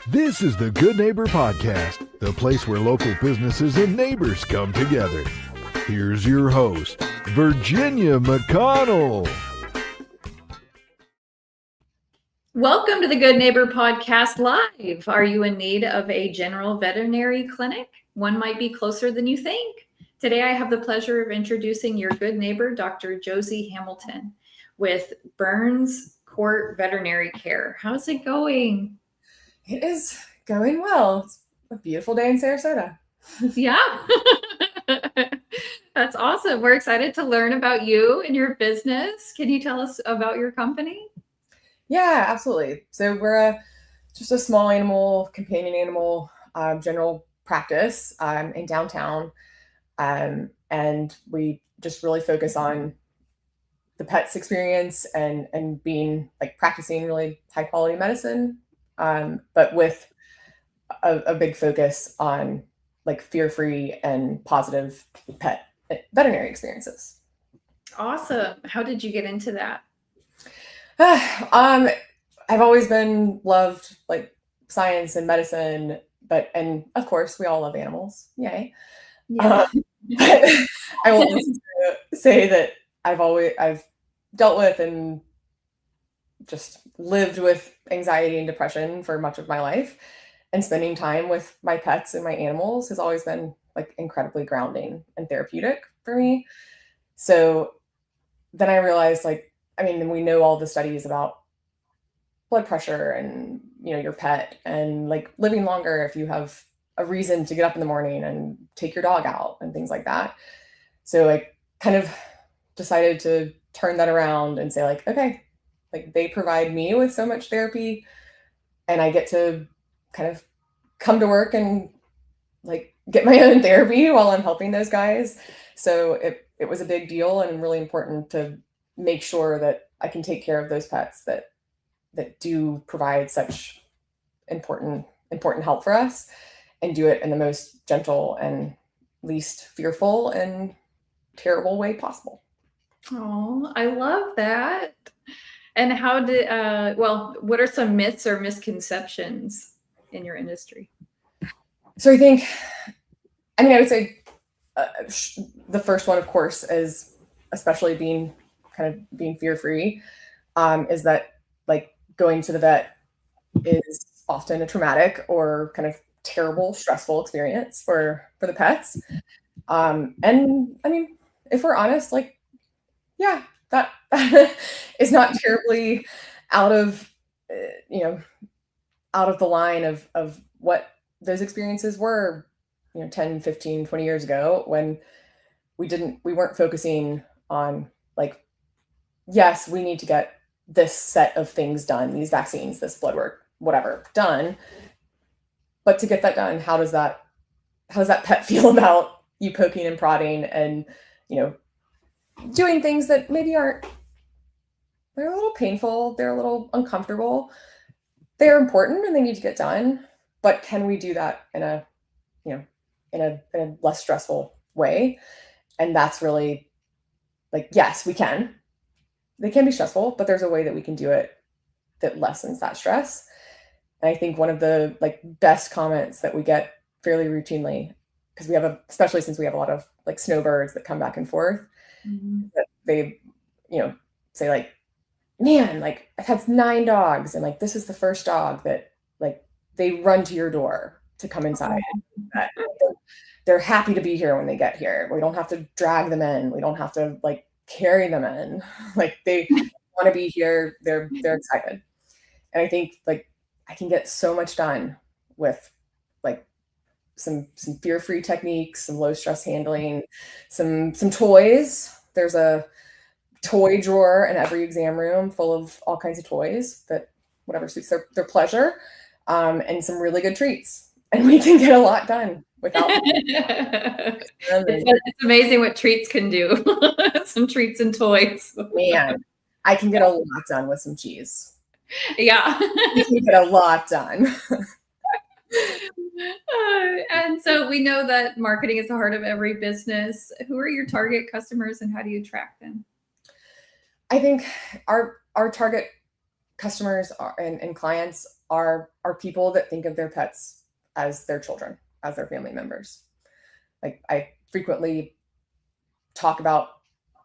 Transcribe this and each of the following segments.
This is the Good Neighbor Podcast, the place where local businesses and neighbors come together. Here's your host, Virginia McConnell. Welcome to the Good Neighbor Podcast Live. Are you in need of a general veterinary clinic? One might be closer than you think. Today, I have the pleasure of introducing your good neighbor, Dr. Josie Hamilton, with Burns Court Veterinary Care. How's it going? It is going well. It's a beautiful day in Sarasota. Yeah. That's awesome. We're excited to learn about you and your business. Can you tell us about your company? Yeah, absolutely. So we're just a small animal, companion animal, general practice in downtown. And we just really focus on the pet's experience and being like practicing really high quality medicine, but with a big focus on like fear-free and positive pet veterinary experiences. Awesome. How did you get into that? I've always been loved like science and medicine, and of course we all love animals. Yay. Yeah. But I will also say that I've dealt with and just lived with anxiety and depression for much of my life, and spending time with my pets and my animals has always been like incredibly grounding and therapeutic for me. So then I realized, like, I mean, we know all the studies about blood pressure and, you know, your pet and like living longer if you have a reason to get up in the morning and take your dog out and things like that. So I kind of decided to turn that around and say, like, okay, like they provide me with so much therapy and I get to kind of come to work and like get my own therapy while I'm helping those guys. So it was a big deal and really important to make sure that I can take care of those pets that do provide such important help for us, and do it in the most gentle and least fearful and terrible way possible. Oh, I love that. And how did, what are some myths or misconceptions in your industry? So I would say the first one, of course, is especially being fear-free, is that like going to the vet is often a traumatic or kind of terrible, stressful experience for the pets. And I mean, if we're honest, like, yeah, that is not terribly out of, out of the line of what those experiences were, 10, 15, 20 years ago, when we weren't focusing on like, yes, we need to get this set of things done, these vaccines, this blood work, whatever done. But to get that done, how does that pet feel about you poking and prodding and, doing things that maybe they're a little painful, they're a little uncomfortable, they're important and they need to get done. But can we do that in a less stressful way? And that's really like, yes, we can. They can be stressful, but there's a way that we can do it that lessens that stress. And I think one of the like best comments that we get fairly routinely, because especially since we have a lot of like snowbirds that come back and forth, that they, say like, man, like I've had 9 dogs and like this is the first dog that like they run to your door to come inside. They're happy to be here when they get here. We don't have to drag them in. We don't have to like carry them in. Like they want to be here. They're excited. And I think like I can get so much done with like some fear-free techniques, some low stress handling, some toys. There's a toy drawer in every exam room full of all kinds of toys that whatever suits their pleasure, and some really good treats. And we can get a lot done without it's amazing what treats can do. Some treats and toys. Man, I can get a lot done with some cheese. Yeah. You can get a lot done. And so we know that marketing is the heart of every business. Who are your target customers and how do you track them? I think our target customers and clients are people that think of their pets as their children, as their family members. Like I frequently talk about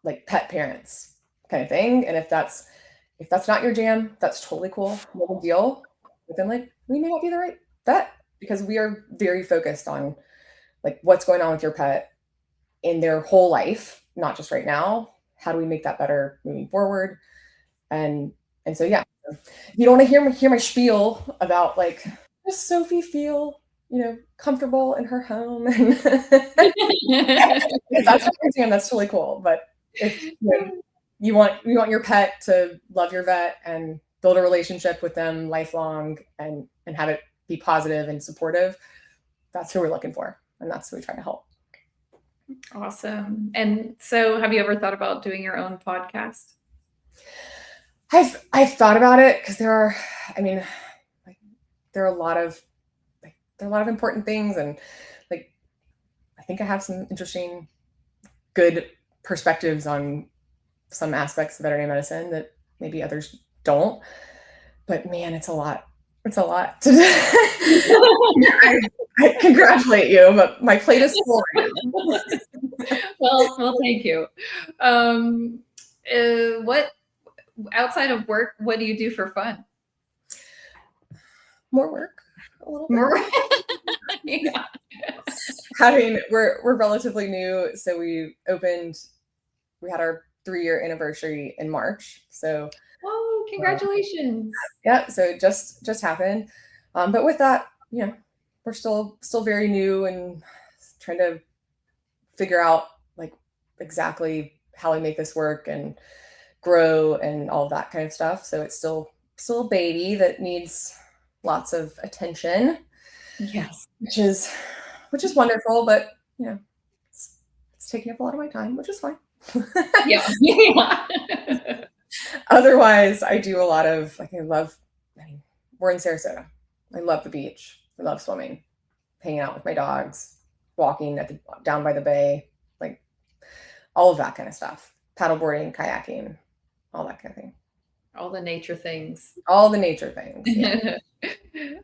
like pet parents kind of thing. And if that's not your jam, that's totally cool. No big deal. But then like we may not be the right vet because we are very focused on like what's going on with your pet in their whole life, not just right now. How do we make that better moving forward? And so yeah, you don't want to hear my spiel about like, does Sophie feel, comfortable in her home? And if that's what you're doing, that's totally cool. But if you want your pet to love your vet and build a relationship with them lifelong and have it be positive and supportive, that's who we're looking for. And that's who we try to help. Awesome. And so have you ever thought about doing your own podcast? I've thought about it because there are a lot of important things, and like I think I have some interesting, good perspectives on some aspects of veterinary medicine that maybe others don't. But man, it's a lot. It's a lot to I congratulate you, but my plate is full right now. Well, thank you. What outside of work, what do you do for fun? More work, a little bit. More. Yeah. I mean, we're relatively new, so we had our 3-year anniversary in March. So, oh, congratulations! Yeah, so it just happened. But with that, we're still very new and trying to figure out like exactly how we make this work and grow and all of that kind of stuff. So it's still a baby that needs lots of attention. Yes. Which is wonderful, but it's taking up a lot of my time, which is fine. Yeah. Otherwise, I do a lot of we're in Sarasota. I love the beach. I love swimming, hanging out with my dogs, walking down by the bay, like all of that kind of stuff. Paddleboarding, kayaking, all that kind of thing. All the nature things. All the nature things. Yeah.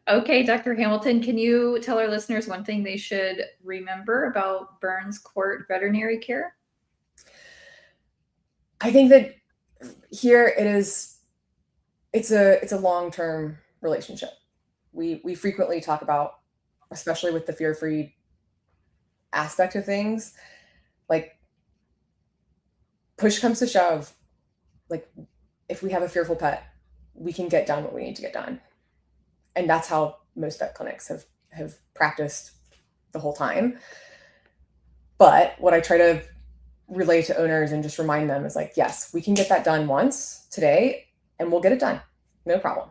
Okay, Dr. Hamilton, can you tell our listeners one thing they should remember about Burns Court veterinary care? I think that here it's a long-term relationship. We frequently talk about, especially with the fear-free aspect of things, like push comes to shove, like if we have a fearful pet, we can get done what we need to get done. And that's how most vet clinics have practiced the whole time. But what I try to relay to owners and just remind them is like, yes, we can get that done once today and we'll get it done. No problem.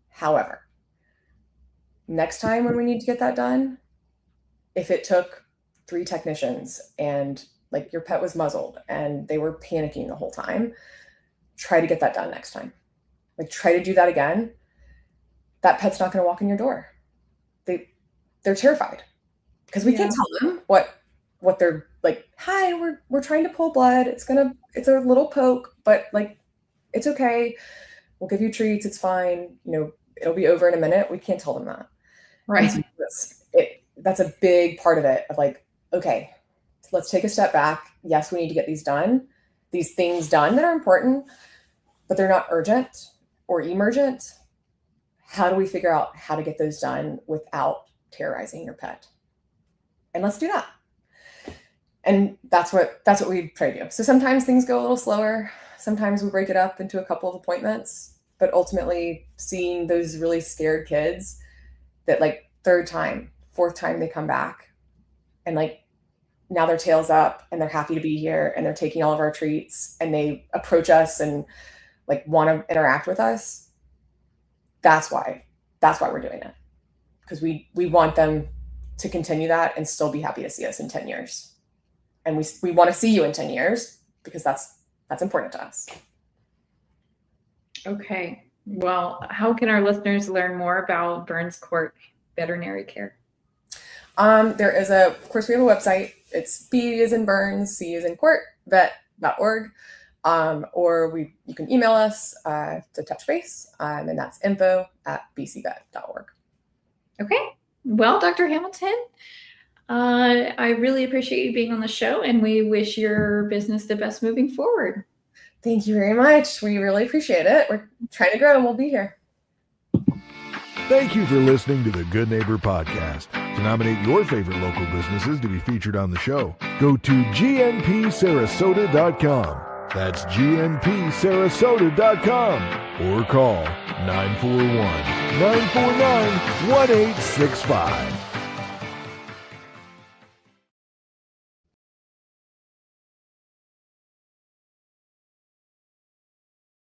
However, next time when we need to get that done, if it took 3 technicians and like your pet was muzzled and they were panicking the whole time, try to get that done next time. Like try to do that again. That pet's not going to walk in your door. They're terrified because we can't tell them what they're like. Hi, we're trying to pull blood. It's a little poke, but like, it's okay. We'll give you treats. It's fine. It'll be over in a minute. We can't tell them that. Right. So that's a big part of it of like, okay, let's take a step back. Yes, we need to get these things done that are important, but they're not urgent or emergent. How do we figure out how to get those done without terrorizing your pet? And let's do that. And that's what we try to do. So sometimes things go a little slower. Sometimes we break it up into a couple of appointments, but ultimately seeing those really scared kids that like 3rd time, 4th time they come back and like now their tail's up and they're happy to be here and they're taking all of our treats and they approach us and like want to interact with us. That's why we're doing it. Because we want them to continue that and still be happy to see us in 10 years. And we want to see you in 10 years because that's important to us. Okay. Well, how can our listeners learn more about Burns Court veterinary care? There is of course, we have a website. It's B as in Burns, C as in Court, vet.org. Or you can email us to touch base, and that's info@bcvet.org. Okay. Well, Dr. Hamilton, I really appreciate you being on the show, and we wish your business the best moving forward. Thank you very much. We really appreciate it. We're trying to grow, and we'll be here. Thank you for listening to the Good Neighbor Podcast. To nominate your favorite local businesses to be featured on the show, go to gnpsarasota.com. That's gnpsarasota.com, or call 941-949-1865.